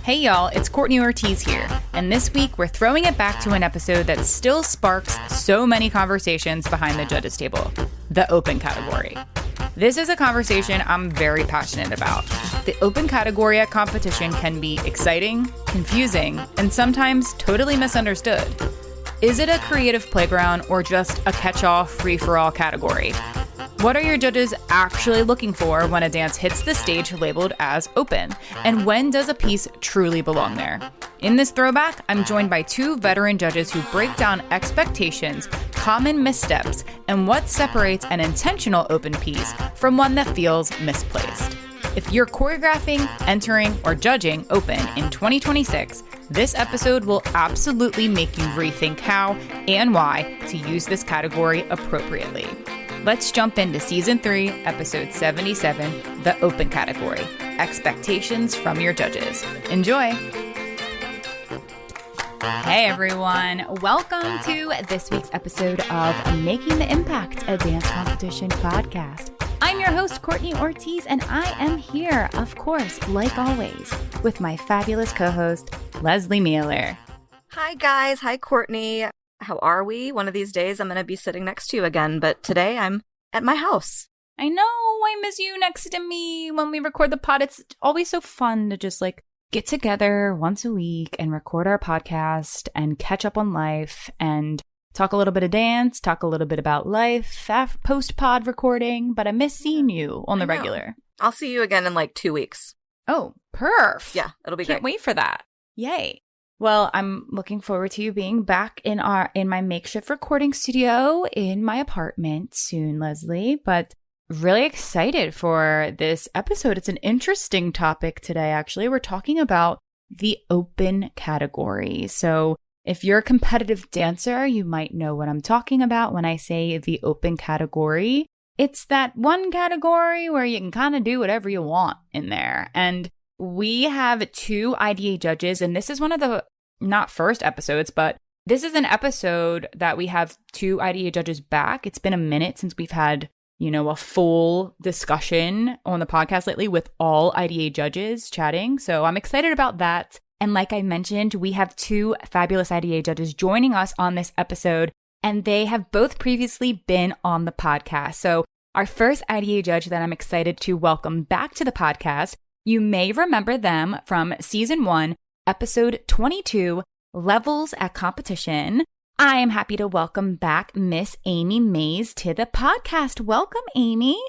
Hey y'all, it's Courtney Ortiz here, and this week we're throwing it back to an episode that still sparks so many conversations behind the judges' table, the open category. This is a conversation I'm very passionate about. The open category at competition can be exciting, confusing, and sometimes totally misunderstood. Is it a creative playground or just a catch-all, free-for-all category? What are your judges actually looking for when a dance hits the stage labeled as open? And when does a piece truly belong there? In this throwback, I'm joined by two veteran judges who break down expectations, common missteps, and what separates an intentional open piece from one that feels misplaced. If you're choreographing, entering, or judging open in 2026, this episode will absolutely make you rethink how and why to use this category appropriately. Let's jump into Season 3, Episode 77, the open category, expectations from your judges. Enjoy! Hey everyone, welcome to this week's episode of Making the Impact, a dance competition podcast. I'm your host, Courtney Ortiz, and I am here, of course, like always, with my fabulous co-host, Lesley Mealor. Hi guys, hi Courtney. How are we? One of these days I'm going to be sitting next to you again, but today I'm at my house. I know, I miss you next to me when we record the pod. It's always so fun to just get together once a week and record our podcast and catch up on life and talk a little bit of dance, talk a little bit about life post-pod recording, but I miss seeing you on the regular. I'll see you again in 2 weeks. Oh, perf. Yeah, it'll be great. Can't wait for that. Yay. Well, I'm looking forward to you being back in my makeshift recording studio in my apartment soon, Lesley, but really excited for this episode. It's an interesting topic today, actually. We're talking about the open category. So if you're a competitive dancer, you might know what I'm talking about when I say the open category. It's that one category where you can kind of do whatever you want in there. And we have two IDA judges, and this is one of the, not first episodes, but this is an episode that we have two IDA judges back. It's been a minute since we've had, a full discussion on the podcast lately with all IDA judges chatting. So I'm excited about that. And like I mentioned, we have two fabulous IDA judges joining us on this episode, and they have both previously been on the podcast. So our first IDA judge that I'm excited to welcome back to the podcast, you may remember them from Season 1, Episode 22, Levels at Competition. I am happy to welcome back Miss Amy Mays to the podcast. Welcome, Amy.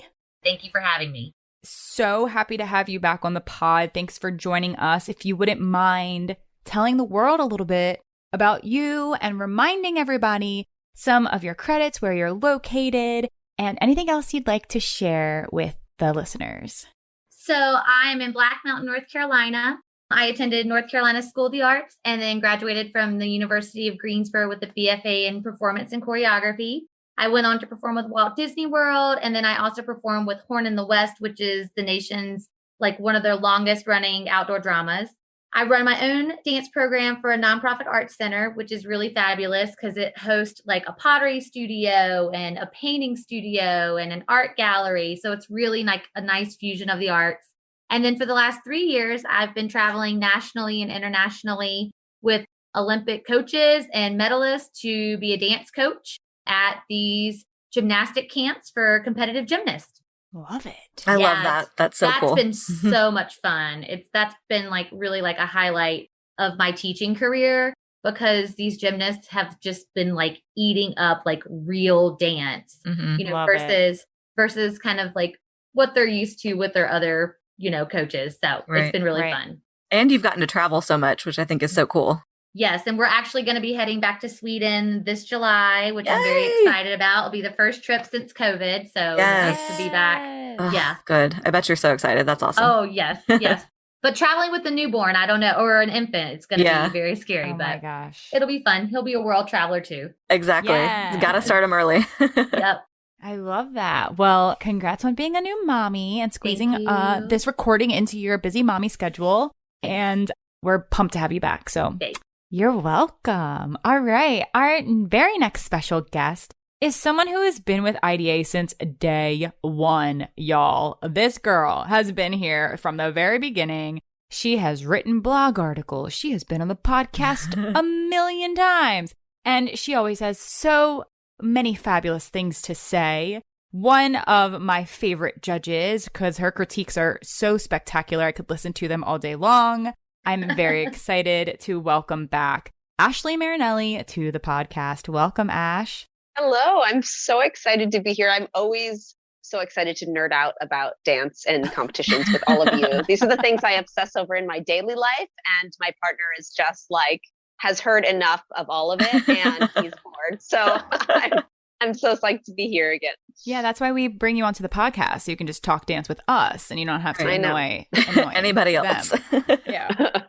Thank you for having me. So happy to have you back on the pod. Thanks for joining us. If you wouldn't mind telling the world a little bit about you and reminding everybody some of your credits, where you're located, and anything else you'd like to share with the listeners. So I'm in Black Mountain, North Carolina. I attended North Carolina School of the Arts and then graduated from the University of Greensboro with a BFA in Performance and Choreography. I went on to perform with Walt Disney World, and then I also performed with Horn in the West, which is the nation's, one of their longest running outdoor dramas. I run my own dance program for a nonprofit arts center, which is really fabulous because it hosts a pottery studio and a painting studio and an art gallery. So it's really a nice fusion of the arts. And then for the last 3 years, I've been traveling nationally and internationally with Olympic coaches and medalists to be a dance coach at these gymnastic camps for competitive gymnasts. Love it. I love that. That's so cool. That's been so much fun. That's been really a highlight of my teaching career, because these gymnasts have just been eating up real dance, versus kind of what they're used to with their other, coaches. So It's been really fun. And you've gotten to travel so much, which I think is so cool. Yes. And we're actually going to be heading back to Sweden this July, which I'm very excited about. It'll be the first trip since COVID. So it's nice to be back. Oh, yeah. Good. I bet you're so excited. That's awesome. Oh, yes. Yes. But traveling with a newborn, I don't know, or an infant, it's going to be very scary. Oh but my gosh. It'll be fun. He'll be a world traveler too. Exactly. Yes. Got to start him early. Yep. I love that. Well, congrats on being a new mommy and squeezing this recording into your busy mommy schedule. And we're pumped to have you back. So you're welcome. All right. Our very next special guest is someone who has been with IDA since day one, y'all. This girl has been here from the very beginning. She has written blog articles. She has been on the podcast a million times. And she always has so many fabulous things to say. One of my favorite judges, because her critiques are so spectacular, I could listen to them all day long. I'm very excited to welcome back Ashley Marinelli to the podcast. Welcome, Ash. Hello, I'm so excited to be here. I'm always so excited to nerd out about dance and competitions with all of you. These are the things I obsess over in my daily life, and my partner is just like, has heard enough of all of it, and he's bored. So I'm so psyched to be here again. Yeah, that's why we bring you onto the podcast, so you can just talk dance with us, and you don't have to annoy anybody else. Yeah.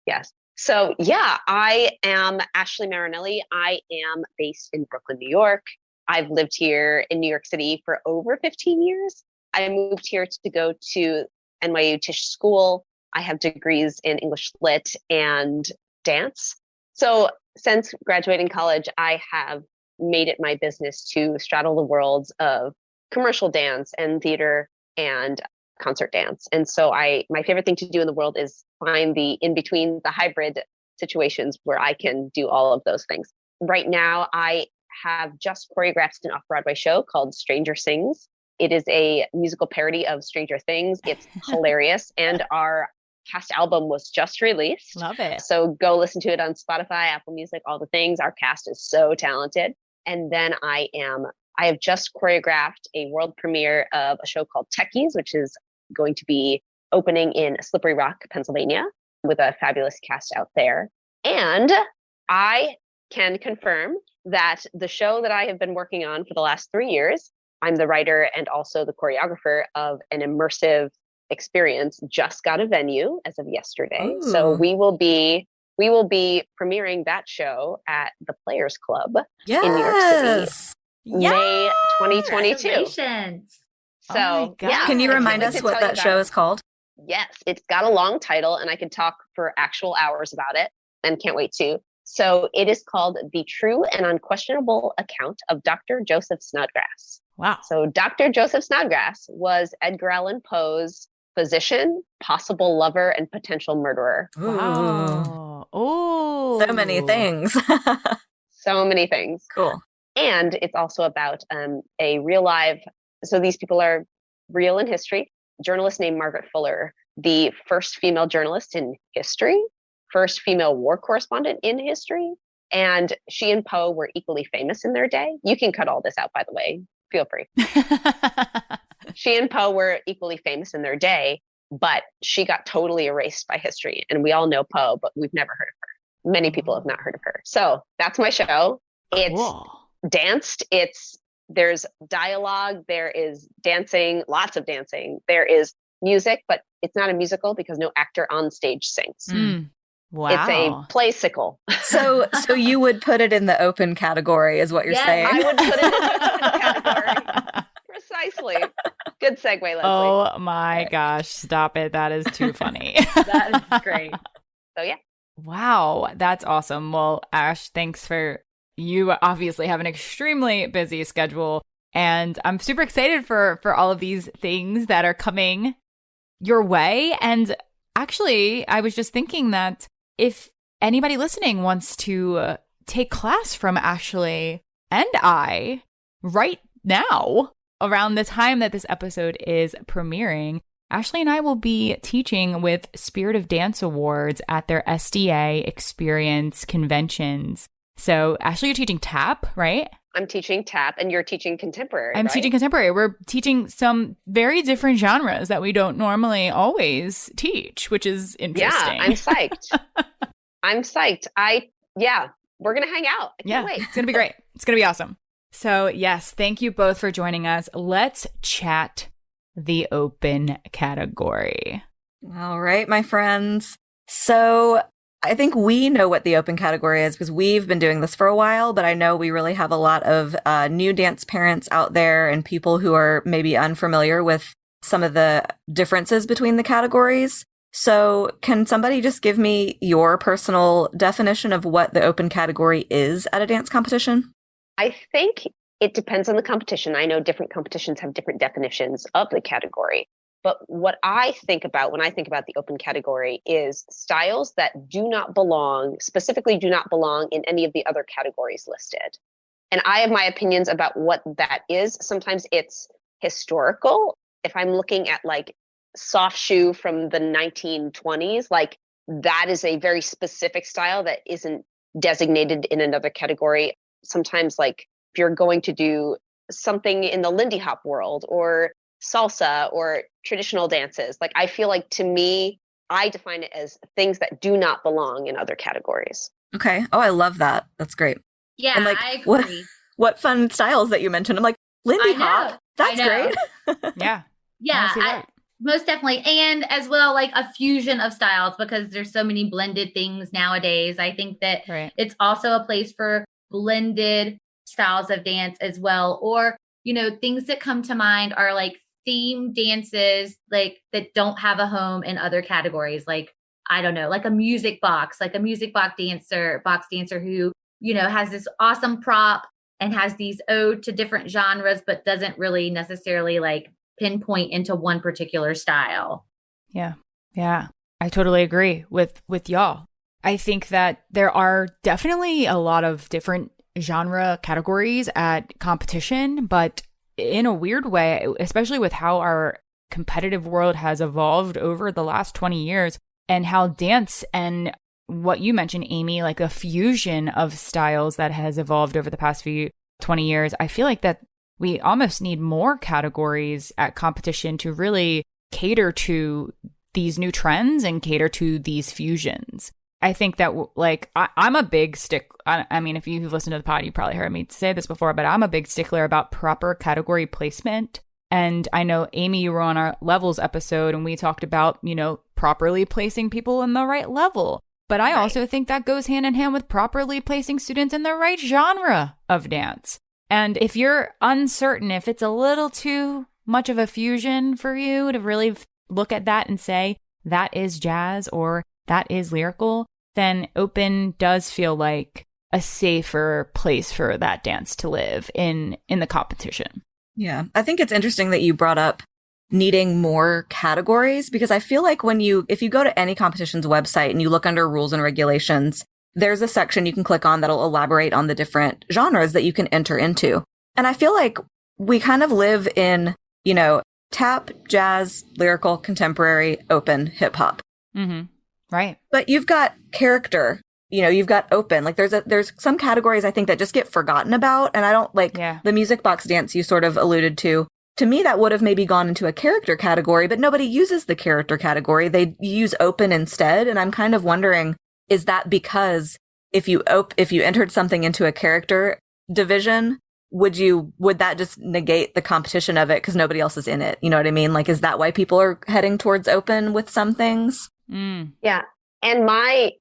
Yes. So yeah, I am Ashley Marinelli. I am based in Brooklyn, New York. I've lived here in New York City for over 15 years. I moved here to go to NYU Tisch School. I have degrees in English Lit and dance. So since graduating college, I have made it my business to straddle the worlds of commercial dance and theater and concert dance. And so my favorite thing to do in the world is find the in-between, the hybrid situations where I can do all of those things. Right now, I have just choreographed an off-Broadway show called Stranger Sings. It is a musical parody of Stranger Things. It's hilarious. And our cast album was just released. Love it. So go listen to it on Spotify, Apple Music, all the things. Our cast is so talented. And then I have just choreographed a world premiere of a show called Techies, which is going to be opening in Slippery Rock, Pennsylvania, with a fabulous cast out there. And I can confirm that the show that I have been working on for the last 3 years, I'm the writer and also the choreographer of an immersive experience, just got a venue as of yesterday. Ooh. So we will be premiering that show at the Players Club in New York City, May 2022. Congratulations. So, Oh my yeah. Can you remind us what that show is called? Yes, it's got a long title and I could talk for actual hours about it and can't wait to. So it is called The True and Unquestionable Account of Dr. Joseph Snodgrass. Wow. So Dr. Joseph Snodgrass was Edgar Allan Poe's physician, possible lover, and potential murderer. Wow. Oh, So many things. So many things. Cool. And it's also about a real live, so these people are real in history. A journalist named Margaret Fuller, the first female journalist in history, first female war correspondent in history. And she and Poe were equally famous in their day. You can cut all this out, by the way. Feel free. She and Poe were equally famous in their day, but she got totally erased by history. And we all know Poe, but we've never heard of her. Many people have not heard of her. So that's my show. It's danced. There's dialogue. There is dancing, lots of dancing. There is music, but it's not a musical because no actor on stage sings. Mm. Wow. It's a playsicle. So you would put it in the open category is what you're saying. I would put it in the open category. Precisely. Good segue, Lesley. Oh my gosh. Stop it. That is too funny. That is great. So yeah. Wow. That's awesome. Well, Ash, thanks you obviously have an extremely busy schedule, and I'm super excited for all of these things that are coming your way. And actually, I was just thinking that if anybody listening wants to take class from Ashley and I right now, around the time that this episode is premiering, Ashley and I will be teaching with Spirit of Dance Awards at their SDA Experience conventions. So, Ashley, you're teaching tap, right? I'm teaching tap and you're teaching contemporary. I'm teaching contemporary. We're teaching some very different genres that we don't normally always teach, which is interesting. Yeah, I'm psyched. I'm psyched. We're going to hang out. I can't wait. It's going to be great. It's going to be awesome. So, yes, thank you both for joining us. Let's chat the open category. All right, my friends. So I think we know what the open category is because we've been doing this for a while, but I know we really have a lot of new dance parents out there and people who are maybe unfamiliar with some of the differences between the categories. So can somebody just give me your personal definition of what the open category is at a dance competition? I think it depends on the competition. I know different competitions have different definitions of the category. But what I think about when I think about the open category is styles that do not belong, specifically do not belong in any of the other categories listed. And I have my opinions about what that is. Sometimes it's historical. If I'm looking at like soft shoe from the 1920s, like that is a very specific style that isn't designated in another category. Sometimes like if you're going to do something in the Lindy Hop world or salsa or traditional dances, like I feel like to me, I define it as things that do not belong in other categories. Okay. Oh, I love that. That's great. Yeah, And like, I agree. What fun styles that you mentioned. I'm like, Lindy Hop. That's great. Yeah. Yeah, most definitely. And as well, like a fusion of styles, because there's so many blended things nowadays. I think that it's also a place for blended styles of dance as well. Or, you know, things that come to mind are like theme dances, like that don't have a home in other categories. Like, I don't know, like a music box box dancer who, you know, has this awesome prop and has these ode to different genres, but doesn't really necessarily like pinpoint into one particular style. Yeah. Yeah. I totally agree with y'all. I think that there are definitely a lot of different genre categories at competition, but in a weird way, especially with how our competitive world has evolved over the last 20 years and how dance and what you mentioned, Amy, like a fusion of styles that has evolved over the past 20 years, I feel like that we almost need more categories at competition to really cater to these new trends and cater to these fusions. I think that like I'm a big I mean, if you've listened to the pod, you probably heard me say this before, but I'm a big stickler about proper category placement. And I know, Amy, you were on our levels episode and we talked about, you know, properly placing people in the right level. But I also think that goes hand in hand with properly placing students in the right genre of dance. And if you're uncertain, if it's a little too much of a fusion for you to really look at that and say that is jazz or that is lyrical, then open does feel like a safer place for that dance to live in the competition. Yeah, I think it's interesting that you brought up needing more categories, because I feel like if you go to any competition's website and you look under rules and regulations, there's a section you can click on that'll elaborate on the different genres that you can enter into. And I feel like we kind of live in, you know, tap, jazz, lyrical, contemporary, open, hip hop. Mm-hmm. Right. But you've got character, you know, you've got open. Like there's some categories I think that just get forgotten about. And I don't like the music box dance you sort of alluded to. To me, that would have maybe gone into a character category, but nobody uses the character category. They use open instead. And I'm kind of wondering, is that because if you entered something into a character division, would that just negate the competition of it because nobody else is in it? You know what I mean? Like, is that why people are heading towards open with some things? Yeah. And my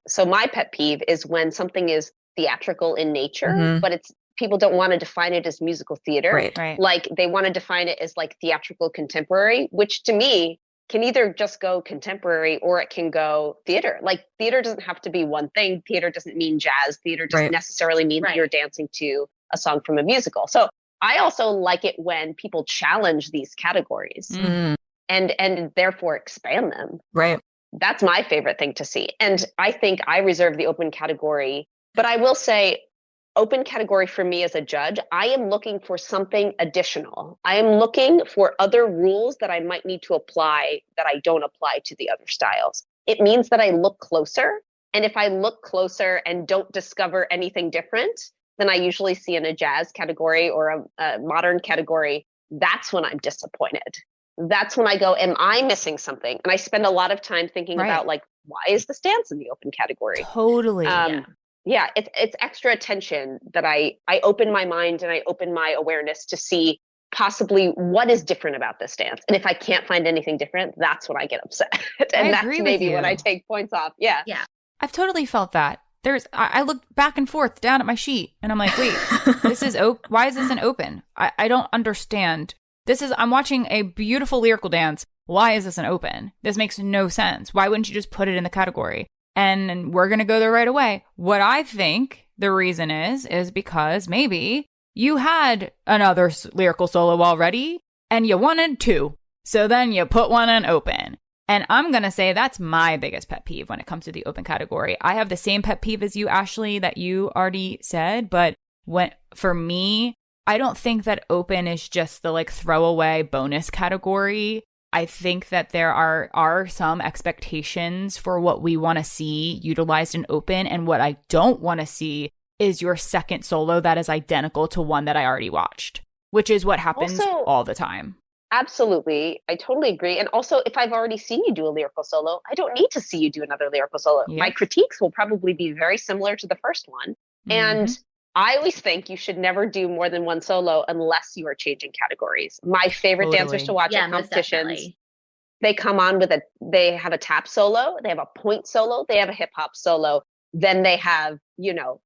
pet peeve is when something is theatrical in nature, but people don't want to define it as musical theater. Right. Like they want to define it as like theatrical contemporary, which to me can either just go contemporary or it can go theater. Like theater doesn't have to be one thing. Theater doesn't mean jazz. Theater doesn't necessarily mean that you're dancing to a song from a musical. So I also like it when people challenge these categories and therefore expand them. Right. That's my favorite thing to see. And I think I reserve the open category, but I will say open category for me as a judge, I am looking for something additional. I am looking for other rules that I might need to apply that I don't apply to the other styles. It means that I look closer. And if I look closer and don't discover anything different than I usually see in a jazz category or a modern category, that's when I'm disappointed. That's when I go, am I missing something? And I spend a lot of time thinking about like, why is this dance in the open category? Totally. Yeah, it's extra attention that I open my mind and I open my awareness to see possibly what is different about this dance. And if I can't find anything different, that's when I get upset. And that's maybe when I take points off. Yeah. Yeah. I've totally felt that. I looked back and forth down at my sheet and I'm like, wait, this is why is this an open? I don't understand. I'm watching a beautiful lyrical dance. Why is this an open? This makes no sense. Why wouldn't you just put it in the category? And we're going to go there right away. What I think the reason is because maybe you had another lyrical solo already and you wanted two. So then you put one on open. And I'm going to say that's my biggest pet peeve when it comes to the open category. I have the same pet peeve as you, Ashley, that you already said. But for me, I don't think that open is just the like throwaway bonus category. I think that there are some expectations for what we want to see utilized in open. And what I don't want to see is your second solo that is identical to one that I already watched, which is what happens Also, all the time. Absolutely. I totally agree. And also, if I've already seen you do a lyrical solo, I don't need to see you do another lyrical solo. Yep. My critiques will probably be very similar to the first one. And I always think you should never do more than one solo unless you are changing categories. My favorite dancers to watch at competitions, they come on with they have a tap solo, they have a point solo, they have a hip hop solo, then they have,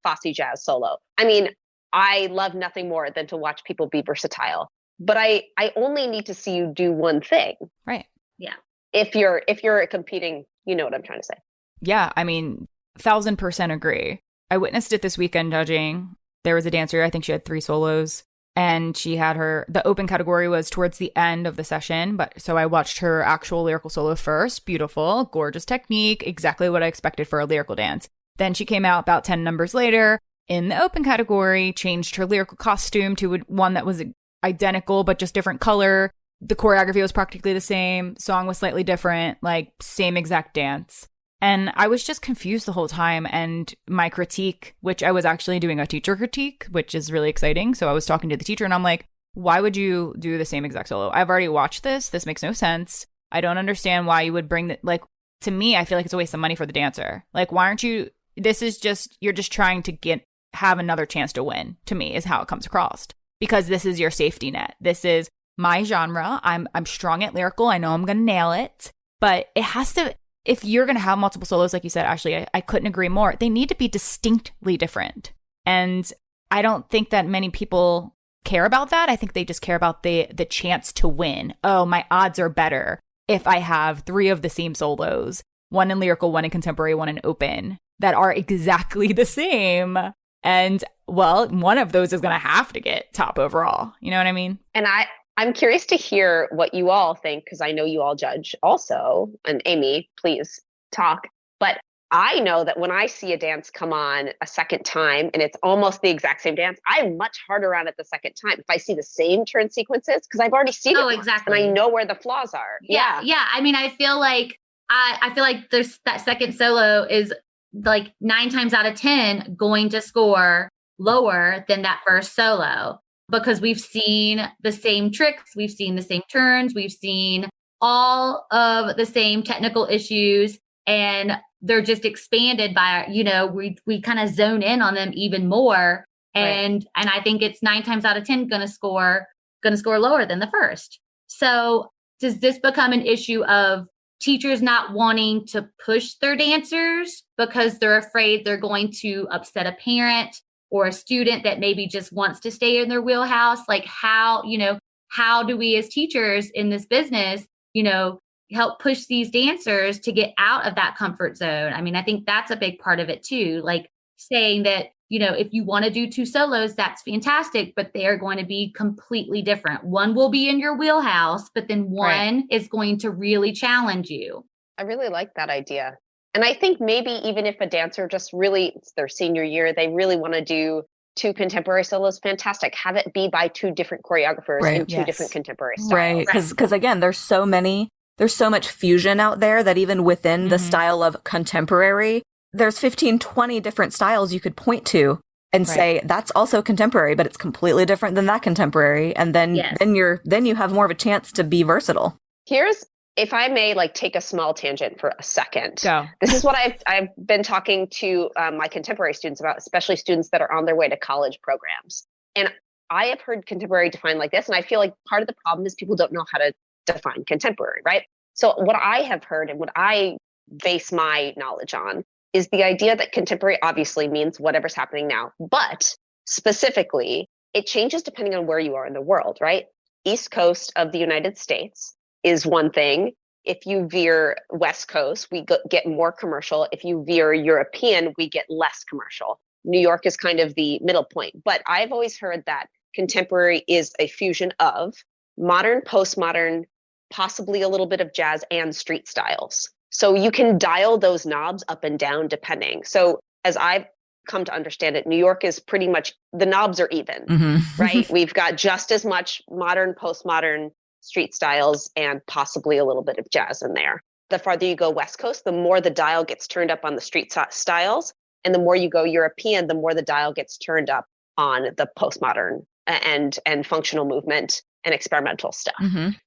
Fosse jazz solo. I mean, I love nothing more than to watch people be versatile. But I only need to see you do one thing. Right. Yeah. If you're competing, you know what I'm trying to say. Yeah. I mean, 1,000% agree. I witnessed it this weekend judging. There was a dancer, I think she had 3 solos, and she had the open category was towards the end of the session. So I watched her actual lyrical solo first. Beautiful, gorgeous technique, exactly what I expected for a lyrical dance. Then she came out about 10 numbers later in the open category, changed her lyrical costume to one that was identical but just different color. The choreography was practically the same, song was slightly different, like same exact dance. And I was just confused the whole time. And my critique, which I was actually doing a teacher critique, which is really exciting. So I was talking to the teacher and I'm like, why would you do the same exact solo? I've already watched this. This makes no sense. I don't understand why you would bring that. Like, to me, I feel like it's a waste of money for the dancer. Like, why aren't you, you're just trying to have another chance to win, to me, is how it comes across. Because this is your safety net. This is my genre. I'm strong at lyrical. I know I'm going to nail it. But it has to, if you're going to have multiple solos, like you said, Ashley, I couldn't agree more. They need to be distinctly different. And I don't think that many people care about that. I think they just care about the chance to win. Oh, my odds are better if I have 3 of the same solos, one in lyrical, one in contemporary, one in open, that are exactly the same. And well, one of those is going to have to get top overall. You know what I mean? And I'm curious to hear what you all think, because I know you all judge also. And Amy, please talk. But I know that when I see a dance come on a second time and it's almost the exact same dance, I'm much harder on it the second time. If I see the same turn sequences, because I've already seen it once, exactly. And I know where the flaws are. Yeah. I mean, I feel like there's that second solo is like 9 times out of 10 going to score lower than that first solo, because we've seen the same tricks, we've seen the same turns, we've seen all of the same technical issues, and they're just expanded by, we kind of zone in on them even more. And I think it's 9 times out of 10 going to score lower than the first. So does this become an issue of teachers not wanting to push their dancers because they're afraid they're going to upset a parent or a student that maybe just wants to stay in their wheelhouse? Like, how do we as teachers in this business, help push these dancers to get out of that comfort zone? I mean, I think that's a big part of it too. Like saying that, if you want to do 2 solos, that's fantastic, but they are going to be completely different. One will be in your wheelhouse, but then one is going to really challenge you. I really like that idea. And I think maybe even if a dancer just really, it's their senior year, they really want to do 2 contemporary solos, fantastic. Have it be by 2 different choreographers in 2 different contemporary styles. Right. Because again, there's so much fusion out there that even within the style of contemporary, there's 15, 20 different styles you could point to and say that's also contemporary, but it's completely different than that contemporary. And then you have more of a chance to be versatile. If I may, take a small tangent for a second. Go. This is what I've been talking to my contemporary students about, especially students that are on their way to college programs. And I have heard contemporary defined like this, and I feel like part of the problem is people don't know how to define contemporary, right? So what I have heard and what I base my knowledge on is the idea that contemporary obviously means whatever's happening now, but specifically, it changes depending on where you are in the world, right? East Coast of the United States is one thing. If you veer West Coast, we get more commercial. If you veer European, we get less commercial. New York is kind of the middle point. But I've always heard that contemporary is a fusion of modern, postmodern, possibly a little bit of jazz, and street styles. So you can dial those knobs up and down depending. So as I've come to understand it, New York is pretty much, the knobs are even, right? We've got just as much modern, postmodern street styles and possibly a little bit of jazz in there. The farther you go West Coast, the more the dial gets turned up on the street styles. And the more you go European, the more the dial gets turned up on the postmodern and functional movement and experimental stuff.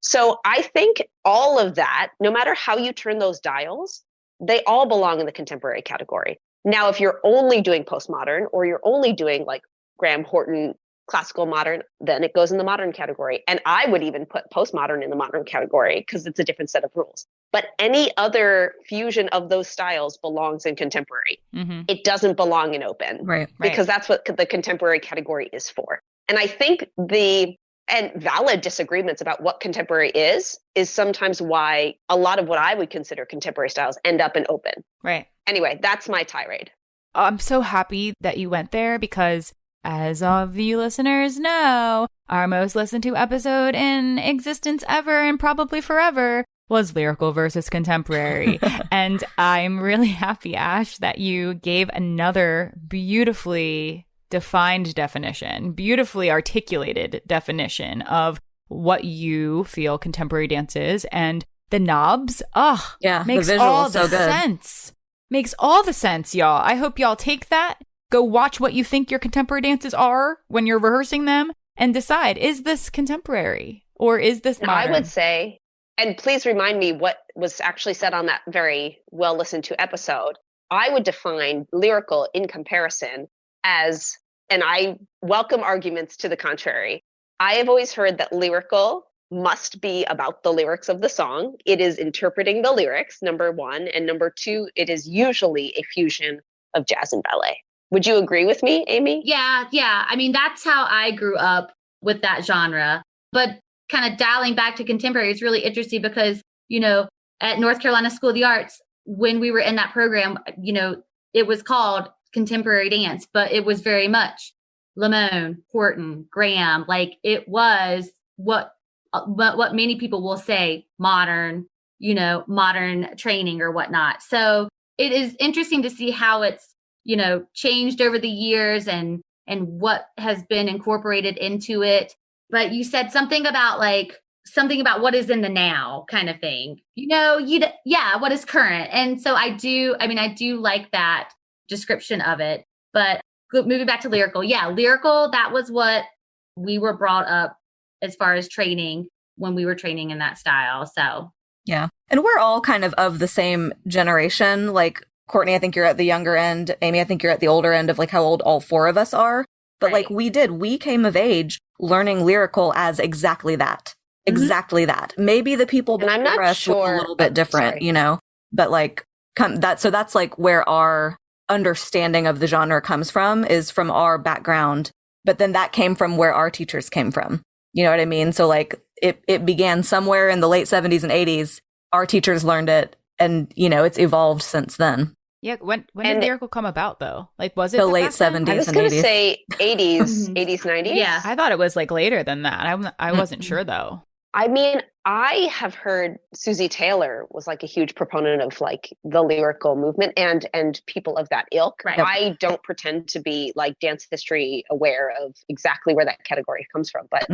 So I think all of that, no matter how you turn those dials, they all belong in the contemporary category. Now, if you're only doing postmodern or you're only doing like Graham Horton classical modern, then it goes in the modern category. And I would even put postmodern in the modern category because it's a different set of rules. But any other fusion of those styles belongs in contemporary. It doesn't belong in open, because that's what the contemporary category is for. And I think and valid disagreements about what contemporary is sometimes why a lot of what I would consider contemporary styles end up in open. Right. Anyway, that's my tirade. I'm so happy that you went there because, as all of you listeners know, our most listened to episode in existence ever and probably forever was lyrical versus contemporary. And I'm really happy, Ash, that you gave another beautifully defined definition, beautifully articulated definition of what you feel contemporary dance is. And the knobs, makes all the sense. Makes all the sense, y'all. I hope y'all take that, go watch what you think your contemporary dances are when you're rehearsing them, and decide, is this contemporary or is this modern? I would say, and please remind me what was actually said on that very well listened to episode, I would define lyrical in comparison as, and I welcome arguments to the contrary, I have always heard that lyrical must be about the lyrics of the song. It is interpreting the lyrics, number one. And number two, it is usually a fusion of jazz and ballet. Would you agree with me, Amy? Yeah. I mean, that's how I grew up with that genre. But kind of dialing back to contemporary is really interesting because, at North Carolina School of the Arts, when we were in that program, it was called contemporary dance, but it was very much Lamone, Horton, Graham. Like it was what many people will say modern, modern training or whatnot. So it is interesting to see how it's, changed over the years and what has been incorporated into it. But you said something about what is in the now kind of thing, what is current. And so I do like that description of it. But moving back to lyrical, lyrical, that was what we were brought up as far as training when we were training in that style. So, yeah. And we're all kind of the same generation. Like Courtney, I think you're at the younger end. Amy, I think you're at the older end of like how old all four of us are. But like we came of age learning lyrical as exactly that. Exactly that. Maybe the people before us were a little bit different, but like so that's like where our understanding of the genre comes from, is from our background. But then that came from where our teachers came from. You know what I mean? So like it began somewhere in the late 70s and 80s. Our teachers learned it and, it's evolved since then. Yeah. When did lyrical come about though? Like, was it the late 70s and 80s? I was going to say 80s, 80s, 90s. Yeah. I thought it was like later than that. I wasn't sure though. I mean, I have heard Susie Taylor was like a huge proponent of like the lyrical movement and people of that ilk. Right. I don't pretend to be like dance history aware of exactly where that category comes from, but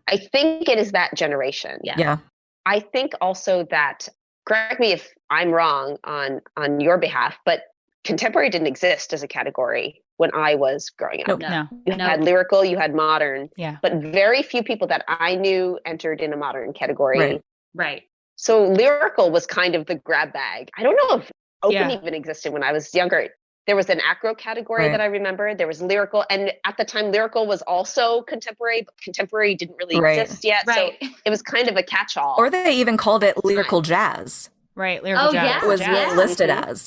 I think it is that generation. Yeah. I think also that, correct me if I'm wrong on your behalf, but contemporary didn't exist as a category when I was growing up. No. You had lyrical, you had modern, but very few people that I knew entered in a modern category. Right. So lyrical was kind of the grab bag. I don't know if open even existed when I was younger. There was an acro category that I remember. There was lyrical. And at the time, lyrical was also contemporary, but contemporary didn't really exist yet. Right. So it was kind of a catch-all. Or they even called it lyrical jazz. Right. Lyrical jazz. It was listed as,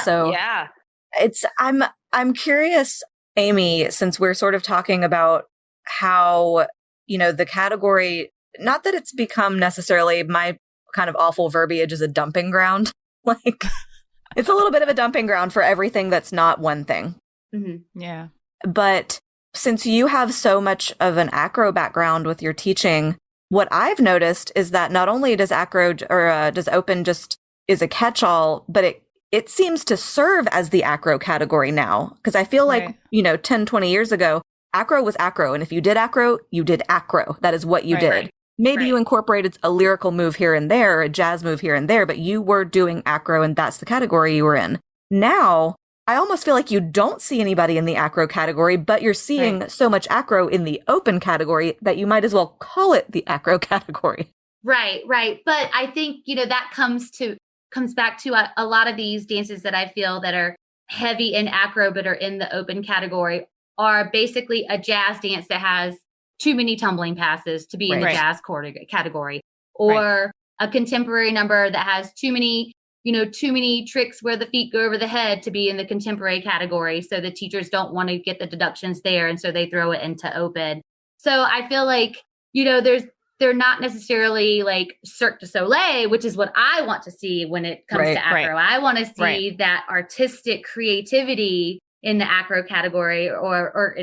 so I'm curious, Amy, since we're sort of talking about how, the category, not that it's become necessarily my kind of awful verbiage is a dumping ground. Like it's a little bit of a dumping ground for everything that's not one thing. Yeah. But since you have so much of an acro background with your teaching, what I've noticed is that not only does does open just is a catch-all, but it seems to serve as the acro category now. Because I feel like, 10, 20 years ago, acro was acro. And if you did acro, you did acro. That is what you did. Right. Maybe you incorporated a lyrical move here and there, a jazz move here and there, but you were doing acro and that's the category you were in. Now, I almost feel like you don't see anybody in the acro category, but you're seeing so much acro in the open category that you might as well call it the acro category. Right. But I think, that comes back to a lot of these dances that I feel that are heavy in acro, but are in the open category are basically a jazz dance that has too many tumbling passes to be in the jazz category, or a contemporary number that has too many tricks where the feet go over the head to be in the contemporary category. So the teachers don't want to get the deductions there. And so they throw it into open. So I feel like, they're not necessarily like Cirque du Soleil, which is what I want to see when it comes to acro. I want to see that artistic creativity in the acro category or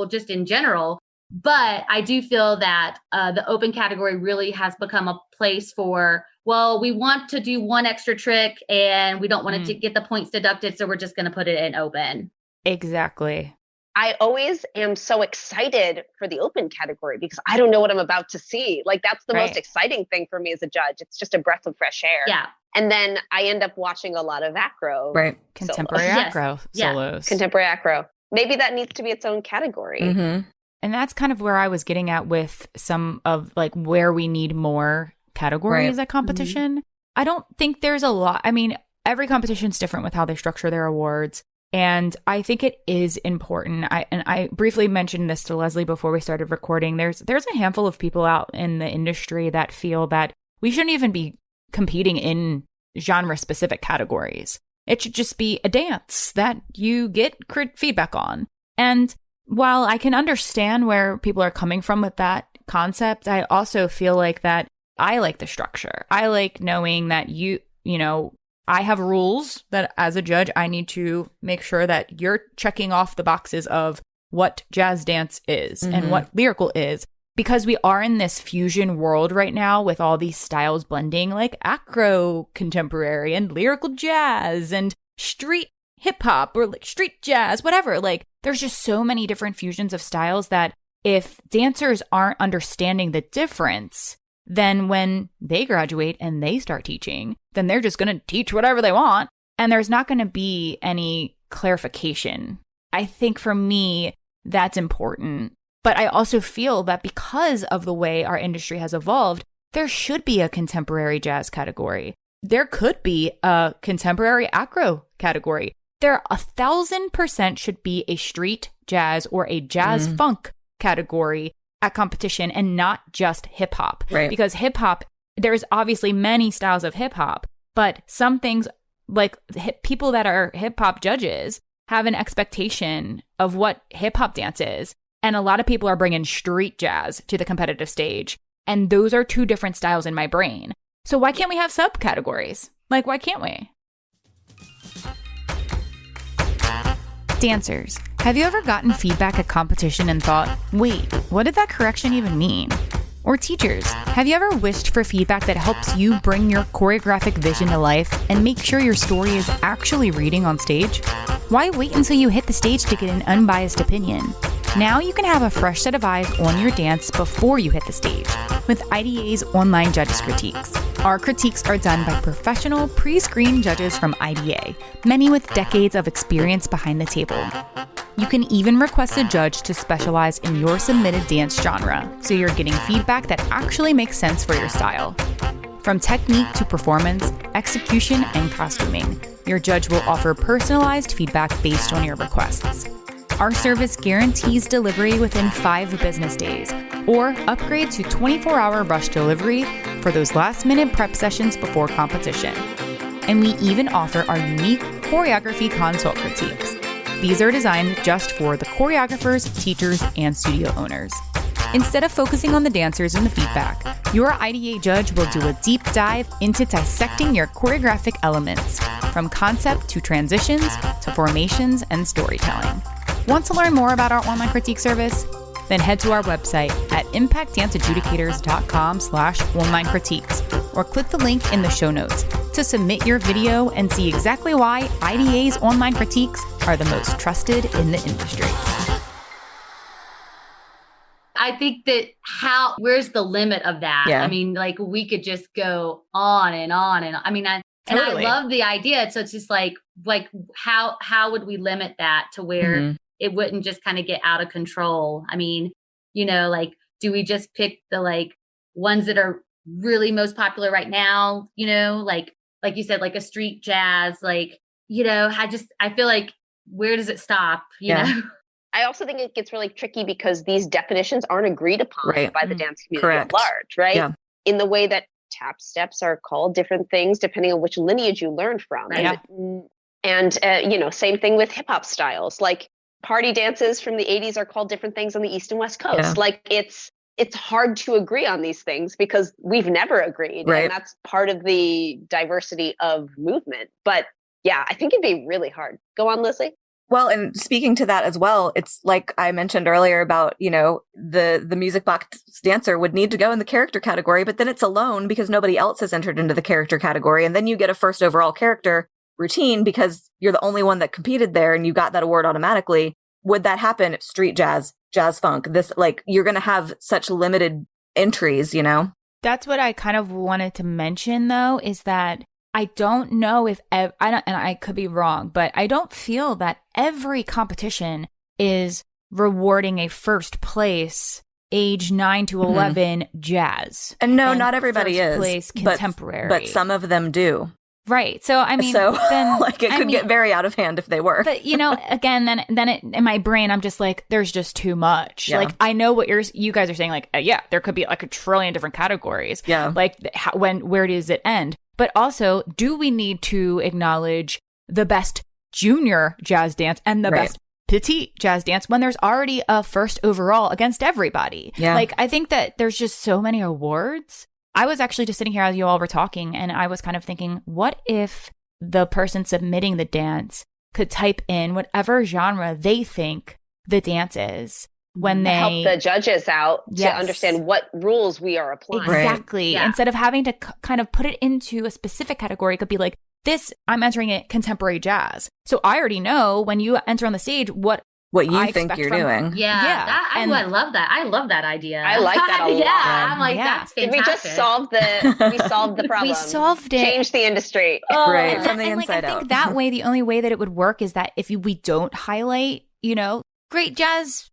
just in general. But I do feel that the open category really has become a place for, well, we want to do one extra trick and we don't want to get the points deducted. So we're just going to put it in open. Exactly. I always am so excited for the open category because I don't know what I'm about to see. Like, that's the most exciting thing for me as a judge. It's just a breath of fresh air. Yeah. And then I end up watching a lot of acro. Right. Contemporary acro solos. Contemporary acro. Maybe that needs to be its own category. Mm-hmm. And that's kind of where I was getting at with some of like where we need more categories at competition. Mm-hmm. I don't think there's a lot. I mean, every competition's different with how they structure their awards. And I think it is important. I briefly mentioned this to Lesley before we started recording. There's a handful of people out in the industry that feel that we shouldn't even be competing in genre-specific categories. It should just be a dance that you get feedback on. And while I can understand where people are coming from with that concept, I also feel like that I like the structure. I like knowing that I have rules that as a judge, I need to make sure that you're checking off the boxes of what jazz dance is and what lyrical is, because we are in this fusion world right now with all these styles blending, like acro contemporary and lyrical jazz and street hip hop or like street jazz, whatever. Like, there's just so many different fusions of styles that if dancers aren't understanding the difference, then when they graduate and they start teaching, then they're just going to teach whatever they want. And there's not going to be any clarification. I think for me, that's important. But I also feel that because of the way our industry has evolved, there should be a contemporary jazz category. There could be a contemporary acro category. There 1,000% should be a street jazz or a jazz funk category at competition, and not just hip hop. Right. Because hip hop, there's obviously many styles of hip hop, but some things like people that are hip hop judges have an expectation of what hip hop dance is. And a lot of people are bringing street jazz to the competitive stage. And those are two different styles in my brain. So why can't we have subcategories? Like, why can't we? Dancers, have you ever gotten feedback at competition and thought, wait, what did that correction even mean? Or teachers, have you ever wished for feedback that helps you bring your choreographic vision to life and make sure your story is actually reading on stage? Why wait until you hit the stage to get an unbiased opinion? Now you can have a fresh set of eyes on your dance before you hit the stage with IDA's online judges critiques. Our critiques are done by professional, pre-screened judges from IDA, many with decades of experience behind the table. You can even request a judge to specialize in your submitted dance genre, so you're getting feedback that actually makes sense for your style. From technique to performance, execution, and costuming, your judge will offer personalized feedback based on your requests. Our service guarantees delivery within 5 business days, or upgrade to 24-hour rush delivery for those last-minute prep sessions before competition. And we even offer our unique choreography consult critiques. These are designed just for the choreographers, teachers, and studio owners. Instead of focusing on the dancers and the feedback, your IDA judge will do a deep dive into dissecting your choreographic elements, from concept to transitions to formations and storytelling. Want to learn more about our online critique service? then head to our website at impactdanceadjudicators.com/online critiques or click the link in the show notes to submit your video and see exactly why IDA's online critiques are the most trusted in the industry. I think that where's the limit of that? Yeah. I mean, like we could just go on and on and on. I mean, Totally. I love the idea. So it's just like how would we limit that to where it wouldn't just kind of get out of control? I mean, like, do we just pick the like ones that are really most popular right now? Like you said, like a street jazz, like, I feel like where does it stop? You know? I also think it gets really tricky because these definitions aren't agreed upon by the dance community Correct. at large, right? Yeah. In the way that tap steps are called different things depending on which lineage you learned from. Right. And same thing with hip hop styles. Like party dances from the 80s are called different things on the East and West Coast. Yeah. Like it's hard to agree on these things because we've never agreed. Right. And that's part of the diversity of movement. But yeah, I think it'd be really hard. Go on, Lesley. Well, and speaking to that as well, it's like I mentioned earlier about, the music box dancer would need to go in the character category, but then it's alone because nobody else has entered into the character category. And then you get a first overall character routine because you're the only one that competed there and you got that award automatically. Would that happen? Street jazz, jazz funk, this, like, you're going to have such limited entries, That's what I kind of wanted to mention, though, is that I don't know if and I could be wrong, but I don't feel that every competition is rewarding a first place age 9 to 11 jazz. And no, not everybody first is. Place contemporary. But some of them do. Right. So, I mean, then like it could get very out of hand if they were. But, again, then in my brain, I'm just like, there's just too much. Yeah. Like, I know what you guys are saying. Like, there could be like a trillion different categories. Yeah. Like, where does it end? But also, do we need to acknowledge the best junior jazz dance and the best petite jazz dance when there's already a first overall against everybody? Yeah. Like, I think that there's just so many awards. I was actually just sitting here as you all were talking, and I was kind of thinking, what if the person submitting the dance could type in whatever genre they think the dance is when they help the judges out Yes. to understand what rules we are applying. Exactly. Yeah. Instead of having to kind of put it into a specific category, it could be like, this, I'm entering it contemporary jazz. So I already know when you enter on the stage what you I think expect you're from- doing. Yeah. I love that. I love that idea. I like that a lot. Yeah. I'm like, Yeah. that's Did fantastic. we just solve the problem? we solved it. Change the industry. Right, And from the and, inside I out. think that way, the only way that it would work is that if we don't highlight, great jazz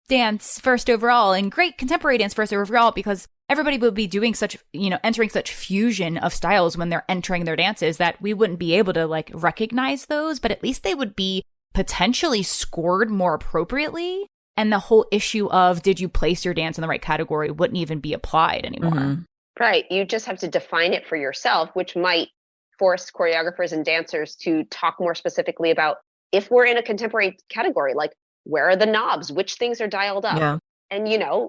dance first overall and great contemporary dance first overall, because everybody would be doing such, entering such fusion of styles when they're entering their dances that we wouldn't be able to like recognize those, but at least they would be potentially scored more appropriately. And the whole issue of did you place your dance in the right category wouldn't even be applied anymore. Mm-hmm. Right. You just have to define it for yourself, which might force choreographers and dancers to talk more specifically about if we're in a contemporary category, like where are the knobs, which things are dialed up. Yeah. And,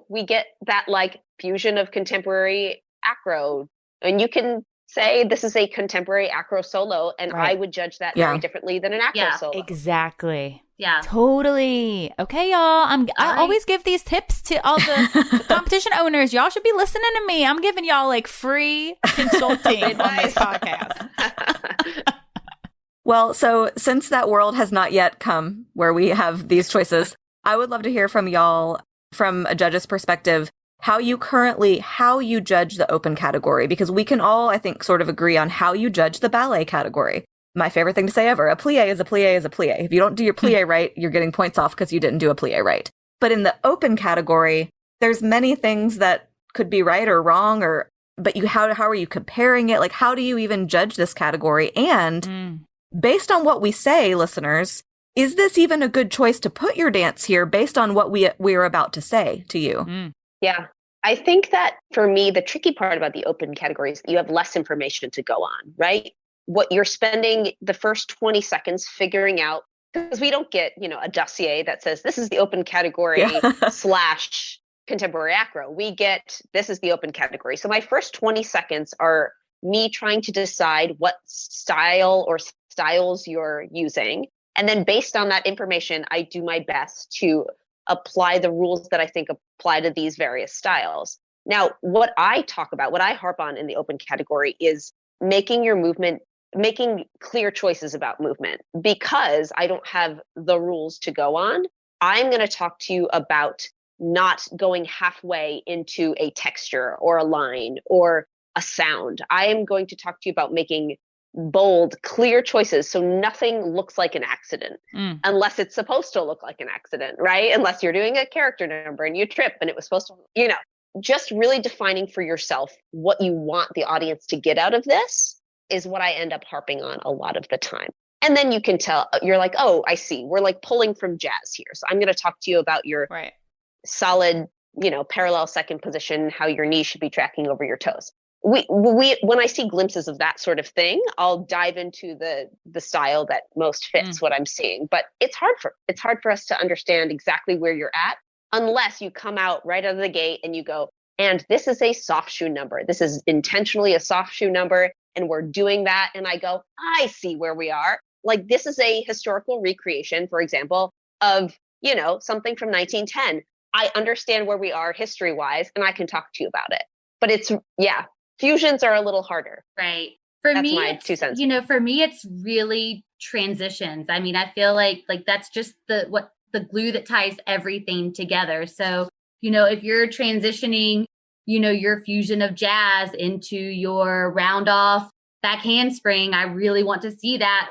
we get that like fusion of contemporary acro. And you can say this is a contemporary acro solo, and Right. I would judge that Yeah. very differently than an acro Yeah, solo. Exactly. Yeah. Totally. Okay, y'all. I right. always give these tips to all the competition owners. Y'all should be listening to me. I'm giving y'all like free consulting on this podcast. Well, so since that world has not yet come where we have these choices, I would love to hear from y'all from a judge's perspective, how you judge the open category, because we can all, I think, sort of agree on how you judge the ballet category. My favorite thing to say ever, a plie is a plie is a plie. If you don't do your plie right, you're getting points off because you didn't do a plie right. But in the open category, there's many things that could be right or wrong, but how are you comparing it? Like, how do you even judge this category? And based on what we say, listeners, is this even a good choice to put your dance here based on what we're about to say to you? Yeah. I think that for me, the tricky part about the open category is that you have less information to go on, right? What you're spending the first 20 seconds figuring out, because we don't get, a dossier that says this is the open category / contemporary acro. We get, this is the open category. So my first 20 seconds are me trying to decide what style or styles you're using. And then based on that information, I do my best to apply the rules that I think apply to these various styles. Now, what I talk about, what I harp on in the open category is making your movement, making clear choices about movement. Because I don't have the rules to go on, I'm going to talk to you about not going halfway into a texture or a line or a sound. I am going to talk to you about making bold, clear choices so nothing looks like an accident, unless it's supposed to look like an accident, right? Unless you're doing a character number and you trip and it was supposed to, just really defining for yourself what you want the audience to get out of this is what I end up harping on a lot of the time. And then you can tell, you're like, oh, I see. We're like pulling from jazz here. So I'm going to talk to you about your solid, parallel second position, how your knees should be tracking over your toes. We when I see glimpses of that sort of thing, I'll dive into the style that most fits what I'm seeing. But it's hard for us to understand exactly where you're at unless you come out right out of the gate and you go, and this is a soft shoe number. This is intentionally a soft shoe number. And we're doing that. And I go, I see where we are. Like, this is a historical recreation, for example, of, something from 1910. I understand where we are history-wise, and I can talk to you about it. But fusions are a little harder. Right. That's my 2 cents. For me, it's really transitions. I mean, I feel like that's just the glue that ties everything together. So, if you're transitioning, your fusion of jazz into your round off back handspring, I really want to see that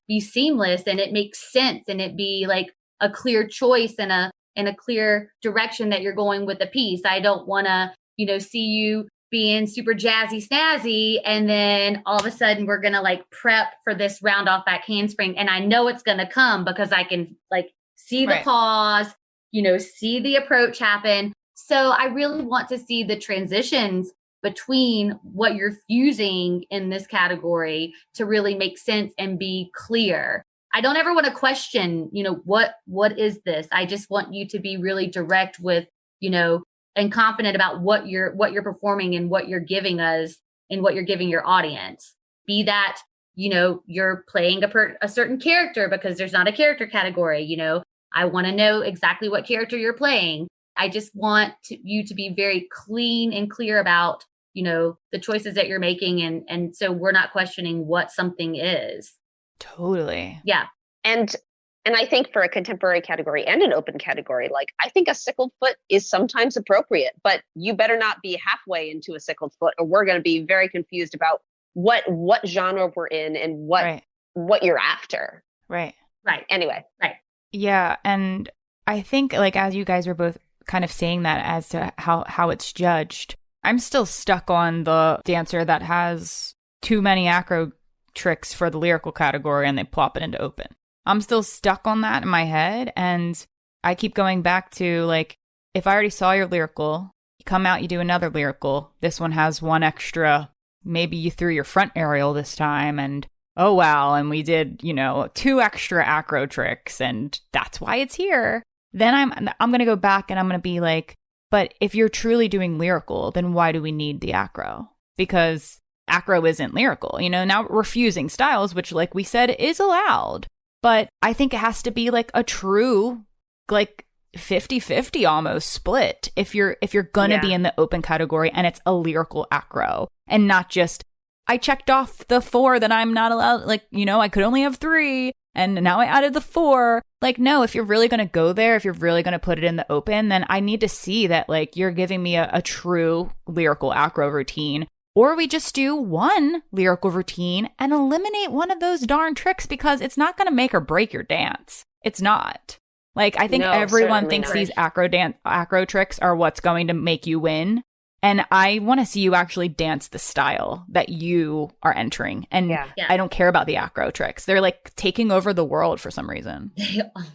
be seamless and it makes sense and it be like a clear choice and a clear direction that you're going with the piece. I don't want to, see you being super jazzy snazzy and then all of a sudden we're going to prep for this round off back handspring. And I know it's going to come because I can see the pause, see the approach happen. So I really want to see the transitions between what you're fusing in this category to really make sense and be clear. I don't ever want to question, what is this? I just want you to be really direct with, and confident about what you're performing and what you're giving us and what you're giving your audience. Be that, you're playing a certain character because there's not a character category. I want to know exactly what character you're playing. I just want you to be very clean and clear about, the choices that you're making. And so we're not questioning what something is. Totally. Yeah. And I think for a contemporary category and an open category, I think a sickled foot is sometimes appropriate, but you better not be halfway into a sickled foot or we're going to be very confused about what genre we're in and what you're after. Right. Anyway. Right. Yeah. And I think as you guys were both kind of saying that as to how it's judged, I'm still stuck on the dancer that has too many acro tricks for the lyrical category and they plop it into open. I'm still stuck on that in my head. And I keep going back to if I already saw your lyrical, you come out, you do another lyrical. This one has one extra. Maybe you threw your front aerial this time and oh, wow. And we did, 2 extra acro tricks and that's why it's here. Then I'm going to go back and I'm going to be but if you're truly doing lyrical, then why do we need the acro? Because acro isn't lyrical. Now we're fusing styles, which we said is allowed. But I think it has to be a true 50-50 almost split if you're going to be in the open category and it's a lyrical acro and not just I checked off the 4 that I'm not allowed. I could only have 3 and now I added the 4. No, if you're really going to go there, if you're really going to put it in the open, then I need to see that you're giving me a true lyrical acro routine. Or we just do one lyrical routine and eliminate one of those darn tricks because it's not going to make or break your dance. It's not. I think everyone thinks these acro tricks are what's going to make you win. And I want to see you actually dance the style that you are entering. And I don't care about the acro tricks. They're taking over the world for some reason.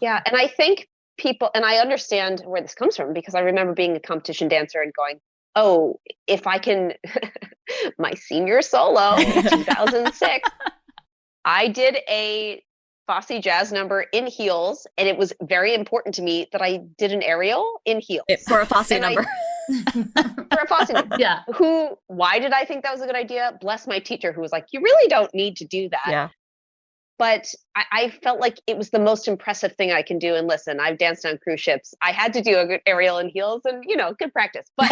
Yeah. And I think people, and I understand where this comes from because I remember being a competition dancer and going, oh, if I can, my senior solo in 2006, I did a Fosse jazz number in heels. And it was very important to me that I did an aerial in heels. For a Fosse number. For a Fosse number. Yeah. Why did I think that was a good idea? Bless my teacher who was like, you really don't need to do that. Yeah. But I felt like it was the most impressive thing I can do. And listen, I've danced on cruise ships. I had to do a good aerial in heels and, good practice. But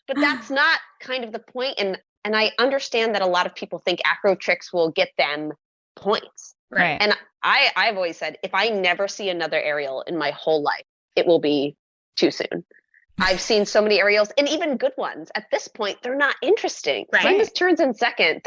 but that's not kind of the point. And I understand that a lot of people think acro tricks will get them points. Right. And I've always said, if I never see another aerial in my whole life, it will be too soon. I've seen so many aerials, and even good ones. At this point, they're not interesting. Right. Same as turns in second.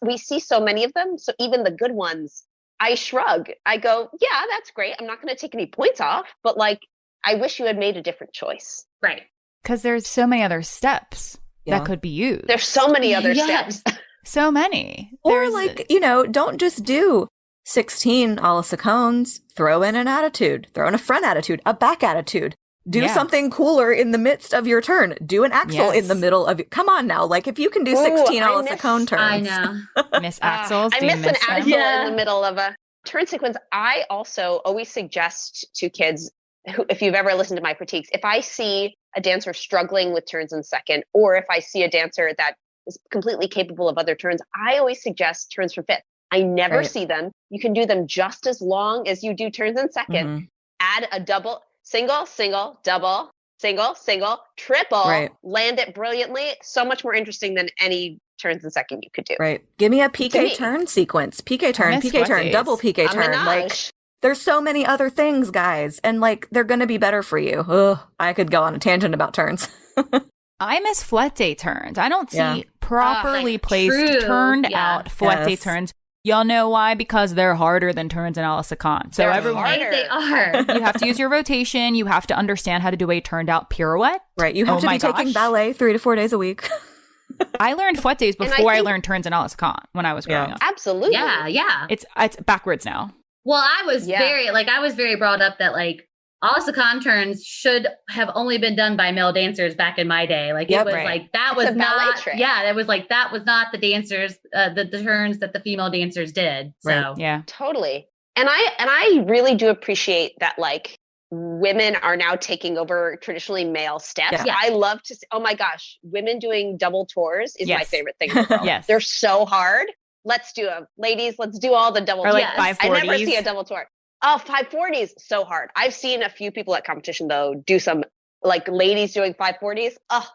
We see so many of them. So even the good ones, I shrug. I go, yeah, that's great. I'm not going to take any points off, but I wish you had made a different choice. Right. Because there's so many other steps that could be used. There's so many other Yes. steps. So many. Or There's- don't just do 16 a la Sacones. Throw in an attitude. Throw in a front attitude, a back attitude. Do something cooler in the midst of your turn. Do an axle in the middle of it. Come on now. If you can do 16 a la Sacone turns. I know. Miss Axels. I do you miss an them? axle in the middle of a turn sequence. I also always suggest to kids, if you've ever listened to my critiques, if I see a dancer struggling with turns in second, or if I see a dancer that is completely capable of other turns, I always suggest turns from fifth. I never see them. You can do them just as long as you do turns in second. Mm-hmm. Add a double, single, single, double, single, single, triple, land it brilliantly. So much more interesting than any turns in second you could do. Right. Give me a PK turn sequence. PK turn, PK turn, double PK turn. There's so many other things, guys. And they're going to be better for you. Ugh, I could go on a tangent about turns. I miss fouette turns. I don't see properly placed, turned out fouette turns. Y'all know why? Because they're harder than turns in a la Sacone. So They are. You have to use your rotation. You have to understand how to do a turned out pirouette. Right. You have to be taking ballet 3 to 4 days a week. I learned fouettes before I learned turns in a la Sacone when I was growing up. Absolutely. Yeah. It's backwards now. Well, I was very brought up that all Sacone turns should have only been done by male dancers back in my day. It was that was not trick. Yeah, it was that was not the dancers the turns that the female dancers did. So yeah. Totally. And I really do appreciate that women are now taking over traditionally male steps. Yeah. I love to see, oh my gosh, women doing double tours is my favorite thing in the world. Yes. They're so hard. Let's do them. Ladies, let's do all the double tours. 540s. I never see a double tour. Oh, 540s, so hard. I've seen a few people at competition, though, do some, ladies doing 540s. Oh,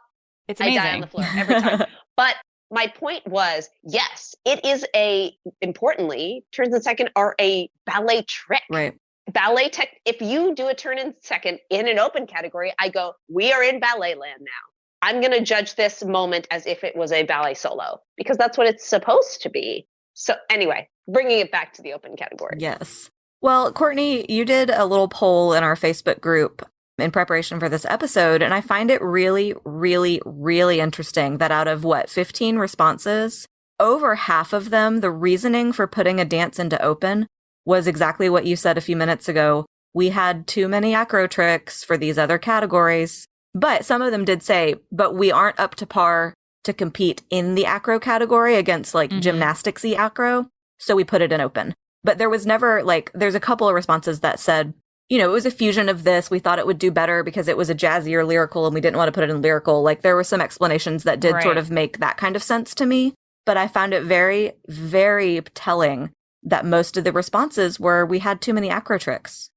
it's amazing. I die on the floor every time. But my point was, yes, it is importantly, turns in second are a ballet trick. Right. Ballet tech. If you do a turn in second in an open category, I go, we are in ballet land now. I'm going to judge this moment as if it was a ballet solo because that's what it's supposed to be. So anyway, bringing it back to the open category. Yes. Well, Courtney, you did a little poll in our Facebook group in preparation for this episode, and I find it really, really, really interesting that out of 15 responses, over half of them, the reasoning for putting a dance into open was exactly what you said a few minutes ago. We had too many acro tricks for these other categories, but some of them did say, but we aren't up to par to compete in the acro category against gymnastics-y acro, so we put it in open. But there was never there's a couple of responses that said, it was a fusion of this. We thought it would do better because it was a jazzier lyrical and we didn't want to put it in lyrical. There were some explanations that did sort of make that kind of sense to me. But I found it very, very telling that most of the responses were, we had too many acro tricks.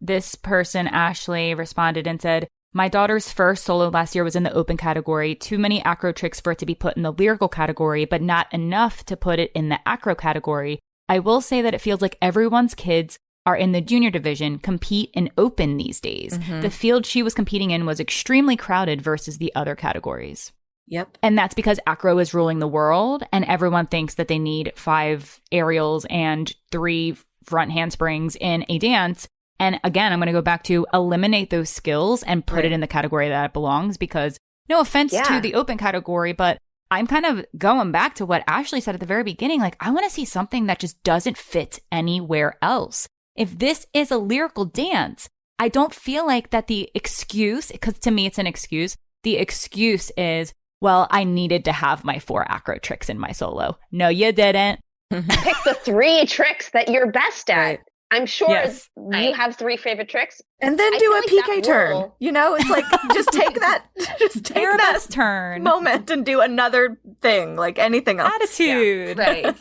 This person, Ashley, responded and said, my daughter's first solo last year was in the open category. Too many acro tricks for it to be put in the lyrical category, but not enough to put it in the acro category. I will say that it feels like everyone's kids are in the junior division compete in open these days. Mm-hmm. The field she was competing in was extremely crowded versus the other categories. Yep. And that's because acro is ruling the world and everyone thinks that they need 5 aerials and 3 front handsprings in a dance. And again, I'm going to go back to eliminate those skills and put it in the category that it belongs because no offense to the open category, but I'm kind of going back to what Ashley said at the very beginning. I want to see something that just doesn't fit anywhere else. If this is a lyrical dance, I don't feel like that the excuse, because to me it's an excuse, the excuse is, well, I needed to have my 4 acro tricks in my solo. No, you didn't. Pick the 3 tricks that you're best at. Right. I'm sure you have 3 favorite tricks. And then do a PK turn. It's just take that turn moment and do another thing, anything else. Attitude. Yeah. Right.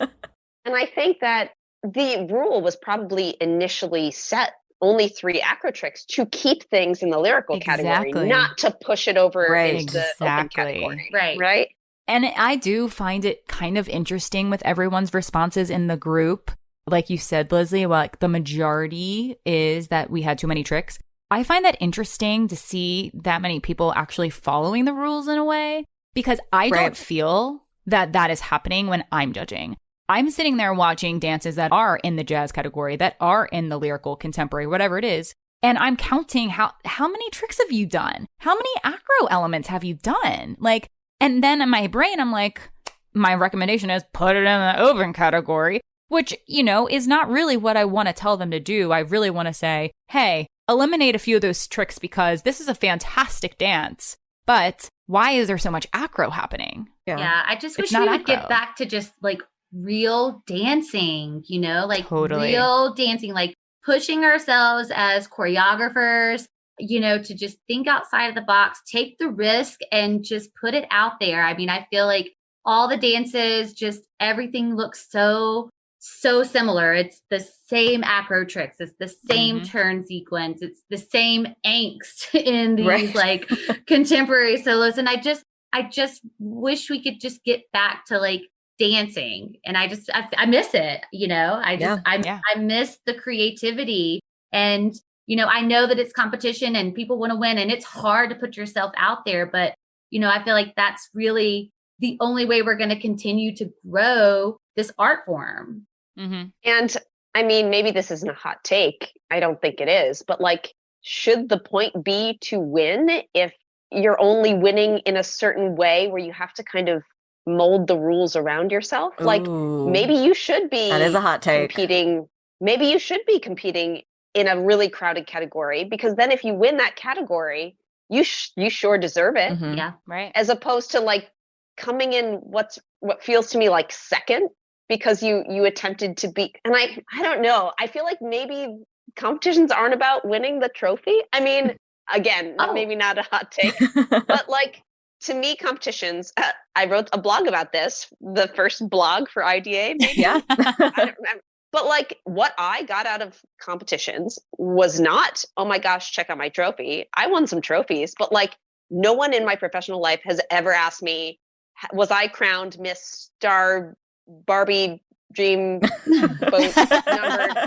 And I think that the rule was probably initially set only 3 acro tricks to keep things in the lyrical category, not to push it over into the open category. Right. And I do find it kind of interesting with everyone's responses in the group. Like you said, Lesley, like the majority is that we had too many tricks. I find that interesting to see that many people actually following the rules in a way, because I don't feel that that is happening when I'm judging. I'm sitting there watching dances that are in the jazz category, that are in the lyrical, contemporary, whatever it is. And I'm counting how many tricks have you done? How many acro elements have you done? Like, and then in my brain, I'm like, my recommendation is put it in the open category, which, you know, is not really what I want to tell them to do. I really want to say, hey, eliminate a few of those tricks because this is a fantastic dance. But why is there so much acro happening? Yeah, I just wish we would get back to just like real dancing, you know, like real dancing, like pushing ourselves as choreographers, you know, to just think outside of the box, take the risk and just put it out there. I mean, I feel like all the dances, just everything looks so similar. It's the same acro tricks. It's the same turn sequence. It's the same angst in these like contemporary solos. And I just wish we could just get back to like dancing. And I miss it, you know, I miss the creativity. And, you know, I know that it's competition and people want to win and it's hard to put yourself out there. But, you know, I feel like that's really the only way we're going to continue to grow this art form. And I mean, maybe this isn't a hot take. I don't think it is. But like, should the point be to win if you're only winning in a certain way where you have to kind of mold the rules around yourself? Like, maybe you should be that is a hot take. Maybe you should be competing in a really crowded category, because then if you win that category, you sure deserve it. Yeah, right. As opposed to like coming in what feels to me like second because you attempted to be. And I don't know. I feel like maybe competitions aren't about winning the trophy. I mean, again, maybe not a hot take, but like, to me, competitions, I wrote a blog about this, the first blog for IDA, maybe. Yeah. I don't remember. But like, what I got out of competitions was not, oh my gosh, check out my trophy. I won some trophies, but like, no one in my professional life has ever asked me, was I crowned Miss Star Barbie Dream Boat numbered?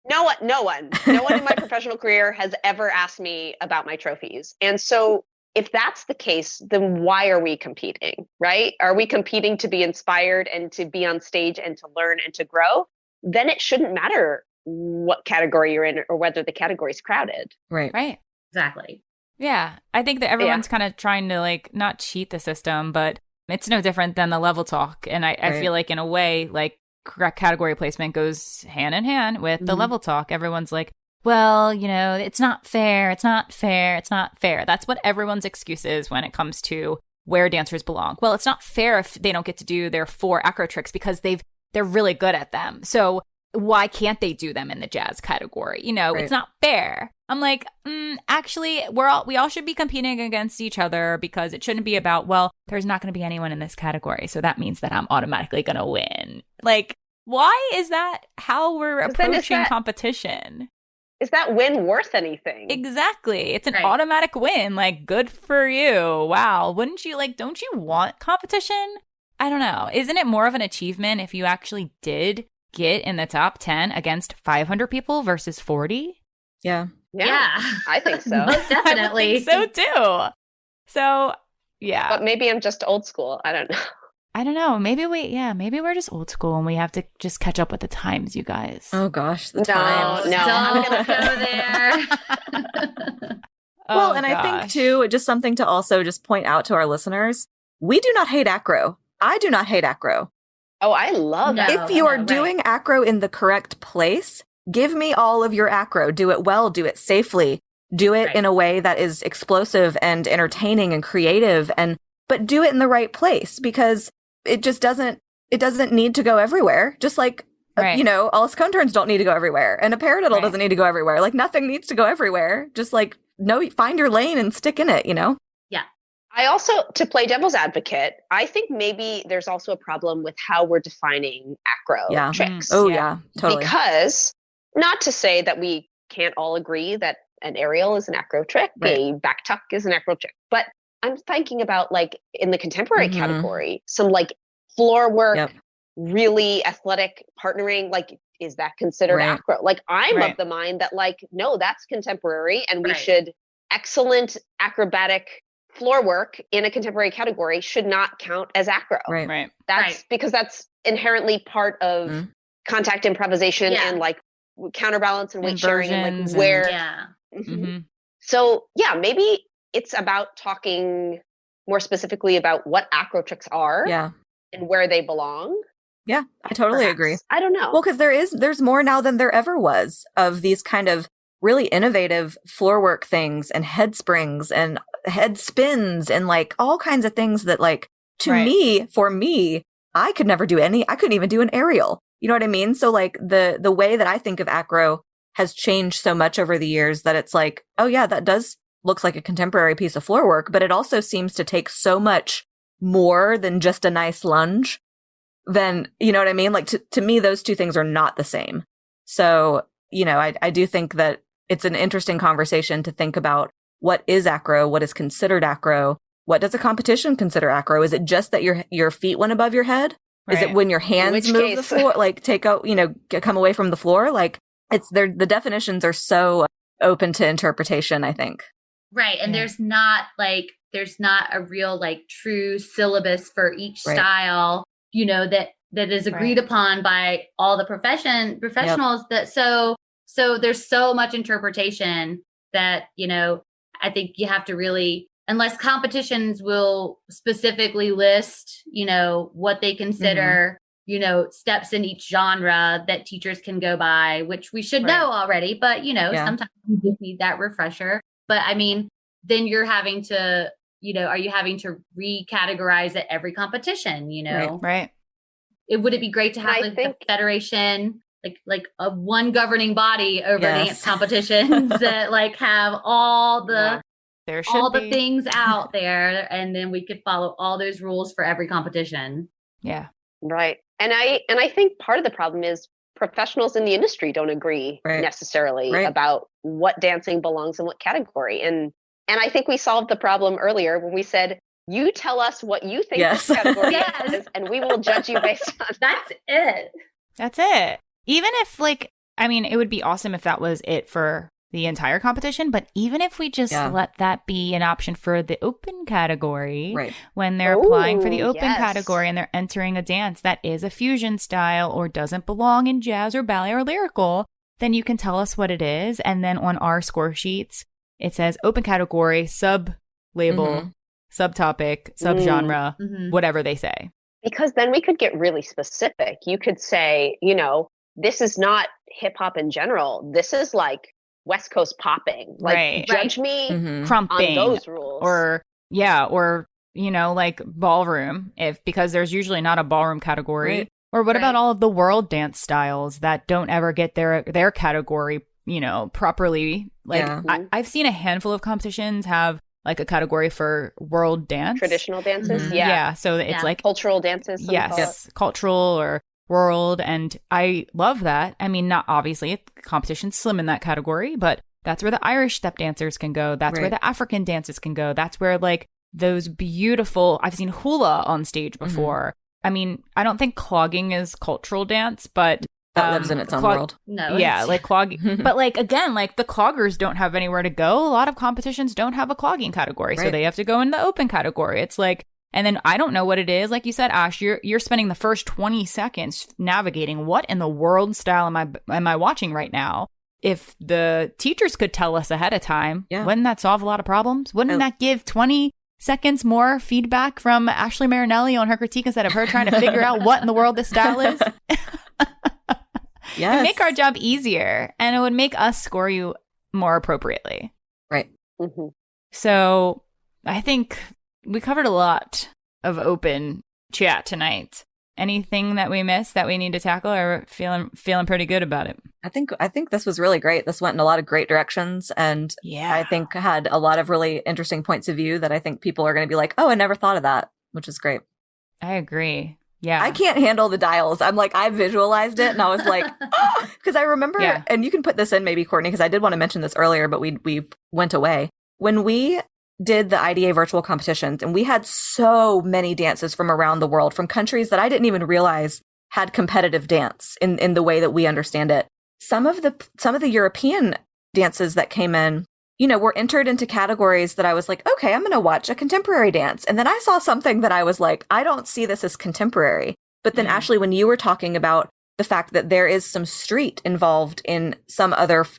No one in my professional career has ever asked me about my trophies. And so if that's the case, then why are we competing, right? Are we competing to be inspired and to be on stage and to learn and to grow? Then it shouldn't matter what category you're in or whether the category is crowded. Right. Exactly. Yeah. I think that everyone's kind of trying to like not cheat the system, but it's no different than the level talk. And I feel like in a way, like category placement goes hand in hand with the level talk. Everyone's like, well, you know, it's not fair. It's not fair. It's not fair. That's what everyone's excuse is when it comes to where dancers belong. Well, it's not fair if they don't get to do their 4 acro tricks because they're really good at them. So why can't they do them in the jazz category? You know, it's not fair. I'm like, actually, we all should be competing against each other because it shouldn't be about, well, there's not going to be anyone in this category, so that means that I'm automatically going to win. Like, why is that how we're approaching competition? Is that win worth anything? Exactly. It's an automatic win. Like, good for you. Wow. Wouldn't you don't you want competition? I don't know. Isn't it more of an achievement if you actually did get in the top 10 against 500 people versus 40? Yeah. I think so. Most definitely. I think so too. So, yeah. But maybe I'm just old school. I don't know. Maybe we're just old school and we have to just catch up with the times, you guys. Oh gosh, the times. No, I'm gonna go there. Well, and I think too, just something to also just point out to our listeners, we do not hate acro. I do not hate acro. Oh, I love that. If you are doing acro in the correct place, give me all of your acro. Do it well, do it safely, do it in a way that is explosive and entertaining and creative, but do it in the right place, because it just doesn't need to go everywhere. Just like, you know, all conturns don't need to go everywhere. And a paradiddle doesn't need to go everywhere. Like, nothing needs to go everywhere. Just like, find your lane and stick in it, you know? Yeah. I also, to play devil's advocate, I think maybe there's also a problem with how we're defining acro tricks. Oh, yeah, totally. Because not to say that we can't all agree that an aerial is an acro trick, a back tuck is an acro trick. But I'm thinking about like in the contemporary category, some like floor work, really athletic partnering, like is that considered acro? Like I'm of the mind that like, no, that's contemporary and we should, excellent acrobatic floor work in a contemporary category should not count as acro. Right. That's because that's inherently part of contact improvisation and like counterbalance and weight sharing and like where. So yeah, maybe it's about talking more specifically about what acro tricks are and where they belong. Yeah, I totally agree. I don't know. Well, because there's more now than there ever was of these kind of really innovative floor work things and head springs and head spins and like all kinds of things that like for me, I could never do I couldn't even do an aerial. You know what I mean? So like the way that I think of acro has changed so much over the years that it's like, oh yeah, that looks like a contemporary piece of floor work, but it also seems to take so much more than just a nice lunge. Then, you know what I mean? Like to me, those two things are not the same. So, you know, I do think that it's an interesting conversation to think about what is acro, what is considered acro, what does a competition consider acro? Is it just that your feet went above your head? Is it when your hands move the floor, like take out, you know, come away from the floor? Like the definitions are so open to interpretation, I think. Right. And there's not a real like true syllabus for each style, you know, that is agreed upon by all the professionals that so there's so much interpretation that, you know, I think you have to really, unless competitions will specifically list, you know, what they consider, you know, steps in each genre that teachers can go by, which we should know already, but you know, sometimes you just need that refresher. But I mean, then you're having to, you know, are you having to recategorize at every competition, you know? Right. Would it be great to have the federation, like a one governing body over dance competitions that like have all the the things out there, and then we could follow all those rules for every competition. Yeah. Right. And I think part of the problem is professionals in the industry don't agree necessarily about what dancing belongs in what category. And I think we solved the problem earlier when we said, you tell us what you think this category is, and we will judge you based on That's it. That's it. Even if it would be awesome if that was it for the entire competition, but even if we just let that be an option for the open category, when they're applying for the open category and they're entering a dance that is a fusion style or doesn't belong in jazz or ballet or lyrical, then you can tell us what it is. And then on our score sheets, it says open category, sub-label, subtopic, subgenre, whatever they say. Because then we could get really specific. You could say, you know, this is not hip hop in general. This is like West Coast popping. Like, judge me crumping on those rules. Or, you know, like ballroom, because there's usually not a ballroom category. Right. Or what about all of the world dance styles that don't ever get their category, you know, properly? Like, I've seen a handful of competitions have like a category for world dance. Traditional dances? Yeah. So it's like cultural dances. Yes. Cultural or world. And I love that. I mean, not obviously, competition's slim in that category, but that's where the Irish step dancers can go. That's where the African dances can go. That's where like those beautiful, I've seen hula on stage before. I mean, I don't think clogging is cultural dance, but that lives in its own world. No. Yeah, like clogging. But like, again, like the cloggers don't have anywhere to go. A lot of competitions don't have a clogging category. So they have to go in the open category. It's like, and then I don't know what it is. Like you said, Ash, you're spending the first 20 seconds navigating what in the world style am I watching right now? If the teachers could tell us ahead of time, wouldn't that solve a lot of problems? Wouldn't that give 20 seconds more feedback from Ashley Marinelli on her critique instead of her trying to figure out what in the world this style is? It'd make our job easier, and it would make us score you more appropriately. Right. So I think we covered a lot of open chat tonight. Anything that we missed that we need to tackle, or feeling pretty good about it? I think this was really great. This went in a lot of great directions, and I think had a lot of really interesting points of view that I think people are going to be like, oh, I never thought of that, which is great. I agree. Yeah. I can't handle the dials. I'm like, I visualized it and I was like, oh, because I remember, and you can put this in maybe, Courtney, because I did want to mention this earlier, but we went away. When we did the IDA virtual competitions, and we had so many dances from around the world, from countries that I didn't even realize had competitive dance in the way that we understand it. Some of the European dances that came in, were entered into categories that I was like, okay, I'm going to watch a contemporary dance. And then I saw something that I was like, I don't see this as contemporary. But then Ashley, when you were talking about the fact that there is some street involved in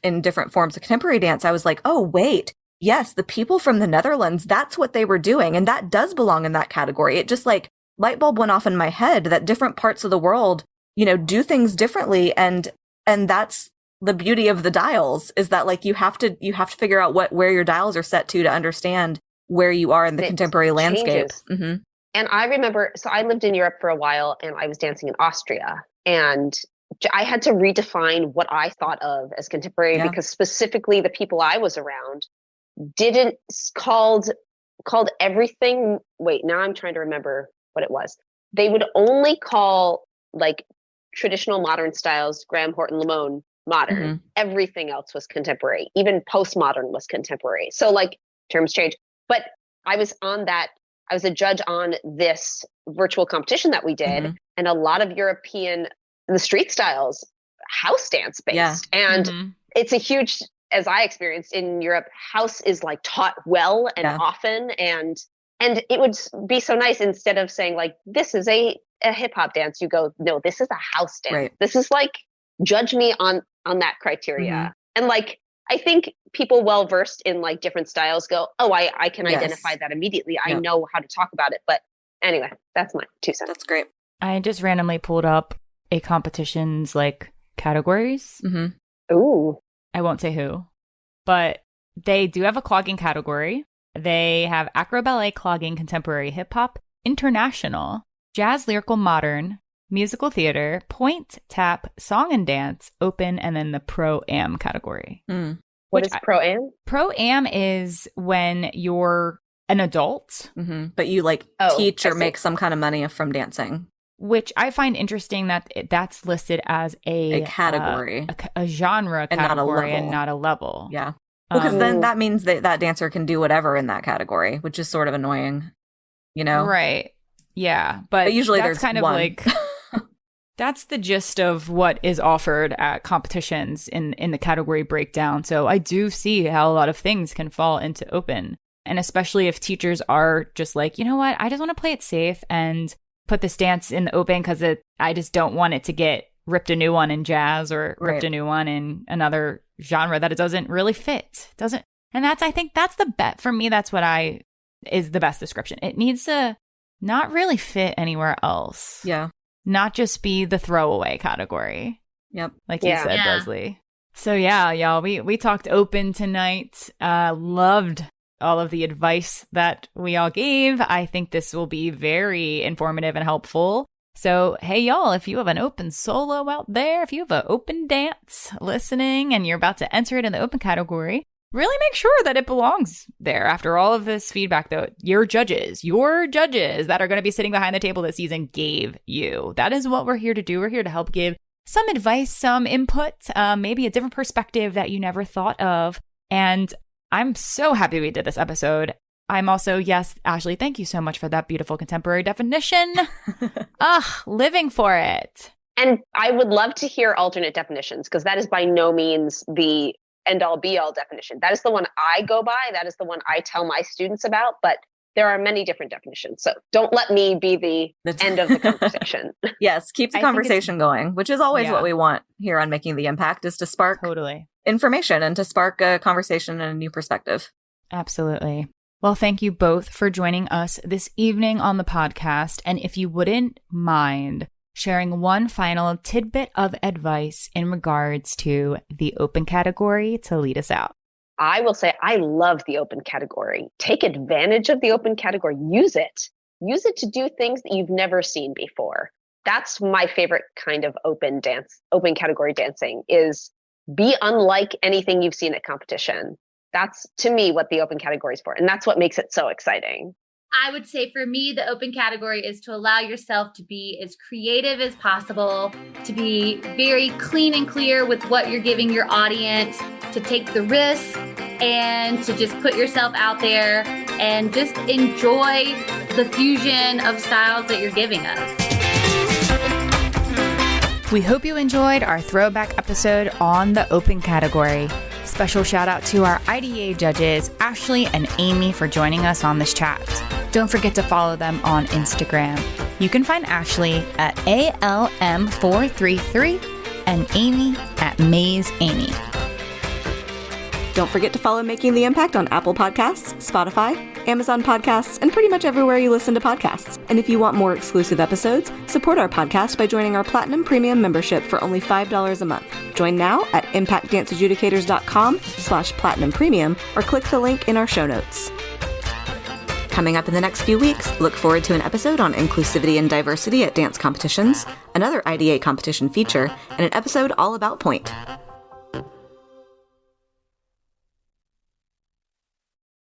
in different forms of contemporary dance, I was like, oh, wait, yes, the people from the Netherlands, that's what they were doing. And that does belong in that category. It just like light bulb went off in my head that different parts of the world, do things differently. And that's the beauty of the dials, is that like you have to figure out where your dials are set to understand where you are in the contemporary landscape. Mm-hmm. And I remember, so I lived in Europe for a while and I was dancing in Austria, and I had to redefine what I thought of as contemporary because specifically the people I was around didn't called everything. Wait, now I'm trying to remember what it was. They would only call like traditional modern styles, Graham, Horton, Lamone, modern. Mm-hmm. Everything else was contemporary. Even postmodern was contemporary. So like terms change. But I was a judge on this virtual competition that we did. And a lot of the street styles, house dance based. Yeah. And it's a huge, as I experienced in Europe, house is like taught well and often. And it would be so nice, instead of saying like, this is a hip hop dance, you go, no, this is a house dance. Right. This is like, judge me on that criteria. And like, I think people well versed in like different styles go, oh, I can identify that immediately. I know how to talk about it. But anyway, that's my 2 cents. That's great. I just randomly pulled up a competition's like categories. Ooh. I won't say who, but they do have a clogging category. They have acro ballet, clogging, contemporary hip hop, international, jazz, lyrical, modern, musical theater, point, tap, song and dance, open, and then the pro-am category. What is pro-am? Pro-am is when you're an adult. But you like teach or make some kind of money from dancing. Which I find interesting that that's listed as a category, a genre category and not a level. Yeah. Because then that means that dancer can do whatever in that category, which is sort of annoying, Right. Yeah. But usually that's there's kind one. of like... That's the gist of what is offered at competitions in the category breakdown. So I do see how a lot of things can fall into open. And especially if teachers are just like, you know what, I just want to play it safe and put this dance in the open because I just don't want it to get ripped a new one in jazz or ripped a new one in another genre that it doesn't really fit. And I think that's the bet for me. That's what is the best description. It needs to not really fit anywhere else. Yeah. Not just be the throwaway category. Yep. Like you said, Lesley. So yeah, y'all, we talked open tonight. Loved all of the advice that we all gave. I think this will be very informative and helpful. So, hey, y'all, if you have an open solo out there, if you have an open dance listening and you're about to enter it in the open category, really make sure that it belongs there. After all of this feedback, though, your judges that are going to be sitting behind the table this season gave you. That is what we're here to do. We're here to help give some advice, some input, maybe a different perspective that you never thought of. And I'm so happy we did this episode. I'm also, yes, Ashley, thank you so much for that beautiful contemporary definition. Living for it. And I would love to hear alternate definitions, because that is by no means the end-all be-all definition. That is the one I go by. That is the one I tell my students about. But there are many different definitions. So don't let me be the end of the conversation. Yes, keep the conversation going, which is always what we want here on Making the Impact, is to spark information and to spark a conversation and a new perspective. Absolutely. Well, thank you both for joining us this evening on the podcast. And if you wouldn't mind sharing one final tidbit of advice in regards to the open category to lead us out. I will say I love the open category. Take advantage of the open category. Use it. Use it to do things that you've never seen before. That's my favorite kind of open category dancing, is be unlike anything you've seen at competition. That's, to me, what the open category is for. And that's what makes it so exciting. I would say for me, the open category is to allow yourself to be as creative as possible, to be very clean and clear with what you're giving your audience, to take the risk and to just put yourself out there and just enjoy the fusion of styles that you're giving us. We hope you enjoyed our throwback episode on the open category. Special shout out to our IDA judges, Ashley and Amy, for joining us on this chat. Don't forget to follow them on Instagram. You can find Ashley at ALM433 and Amy at MazeAmy. Don't forget to follow Making the Impact on Apple Podcasts, Spotify, Amazon Podcasts, and pretty much everywhere you listen to podcasts. And if you want more exclusive episodes, support our podcast by joining our Platinum Premium membership for only $5 a month. Join now at impactdanceadjudicators.com/platinum premium or click the link in our show notes. Coming up in the next few weeks, look forward to an episode on inclusivity and diversity at dance competitions, another IDA competition feature, and an episode all about point.